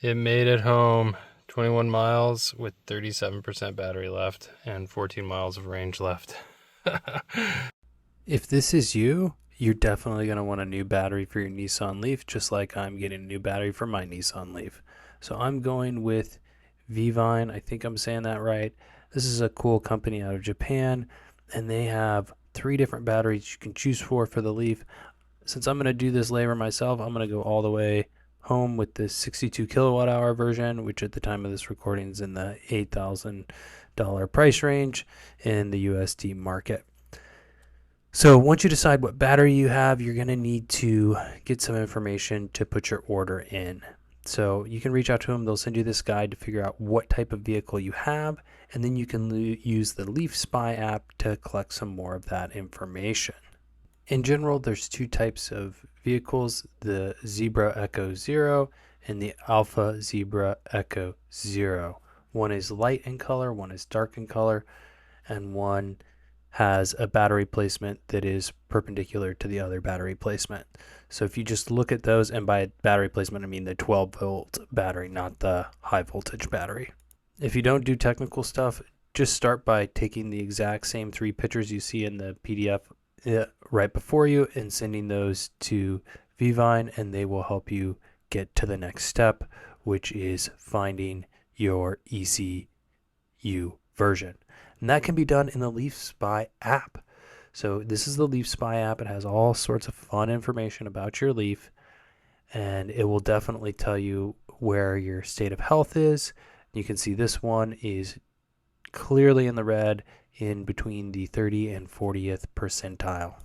It made it home 21 miles with 37% battery left and 14 miles of range left. If this is you, you're definitely going to want a new battery for your Nissan Leaf, just like I'm getting a new battery for my Nissan Leaf. So I'm going with Vivne. I think I'm saying that right. This is a cool company out of Japan, and they have 3 different batteries you can choose for the Leaf. Since I'm going to do this labor myself, I'm going to go all the way home with the 62 kilowatt hour version, which at the time of this recording is in the $8,000 price range in the USD market. So once you decide what battery you have, you're going to need to get some information to put your order in. So you can reach out to them. They'll send you this guide to figure out what type of vehicle you have, and then you can use the LeafSpy app to collect some more of that information. In general, there's 2 types of vehicles, the Zebra Echo 0 and the Alpha Zebra Echo 0. One is light in color, one is dark in color, and one has a battery placement that is perpendicular to the other battery placement. So if you just look at those, and by battery placement I mean the 12-volt battery, not the high voltage battery. If you don't do technical stuff, just start by taking the exact same 3 pictures you see in the PDF right before you and sending those to Vivne, and they will help you get to the next step, which is finding your ECU version. And that can be done in the LeafSpy app. So this is the LeafSpy app. It has all sorts of fun information about your Leaf, and it will definitely tell you where your state of health is. You can see this one is clearly in the red, in between the 30 and 40th percentile.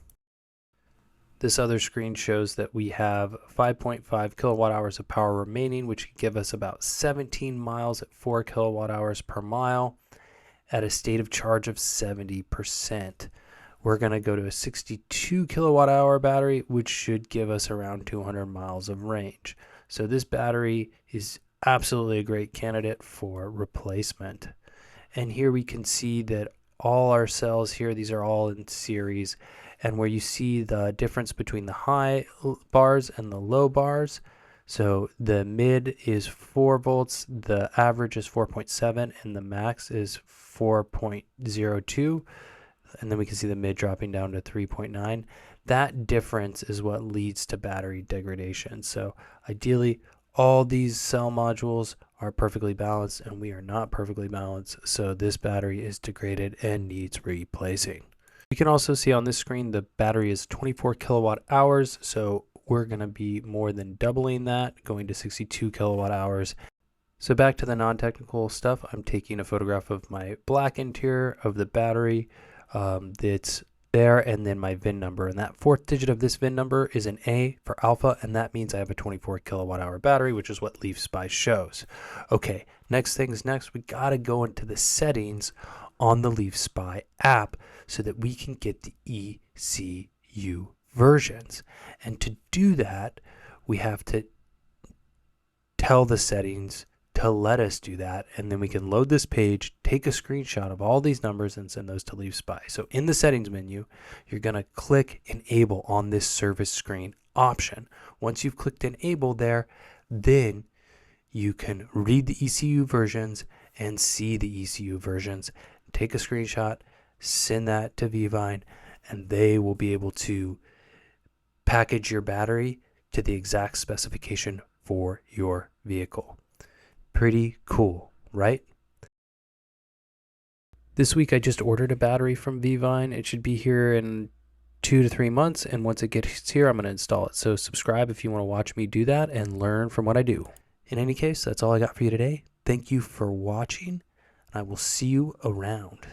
This other screen shows that we have 5.5 kilowatt hours of power remaining, which could give us about 17 miles at 4 kilowatt hours per mile at a state of charge of 70%. We're going to go to a 62 kilowatt hour battery, which should give us around 200 miles of range. So this battery is absolutely a great candidate for replacement. And here we can see that all our cells here, these are all in series, and where you see the difference between the high bars and the low bars. So the mid is 4 volts, the average is 4.7, and the max is 4.02. And then we can see the mid dropping down to 3.9. That difference is what leads to battery degradation. So ideally, all these cell modules are perfectly balanced, and we are not perfectly balanced, so this battery is degraded and needs replacing. You can also see on this screen the battery is 24 kilowatt hours, so we're going to be more than doubling that, going to 62 kilowatt hours. So back to the non-technical stuff, I'm taking a photograph of my black interior of the battery that's there, and then my VIN number, and that 4th digit of this VIN number is an A for alpha, and that means I have a 24 kilowatt hour battery, which is what LeafSpy shows. Okay, next things next, we got to go into the settings on the LeafSpy app so that we can get the ECU versions. And to do that, we have to tell the settings to let us do that, and then we can load this page, take a screenshot of all these numbers, and send those to LeafSpy. So in the settings menu, you're going to click enable on this service screen option. Once you've clicked enable there, then you can read the ECU versions and see the ECU versions. Take a screenshot, send that to Vivne, and they will be able to package your battery to the exact specification for your vehicle. Pretty cool, right? This week I just ordered a battery from Vivne. It should be here in 2 to 3 months, and once it gets here, I'm going to install it. So subscribe if you want to watch me do that and learn from what I do. In any case, that's all I got for you today. Thank you for watching, and I will see you around.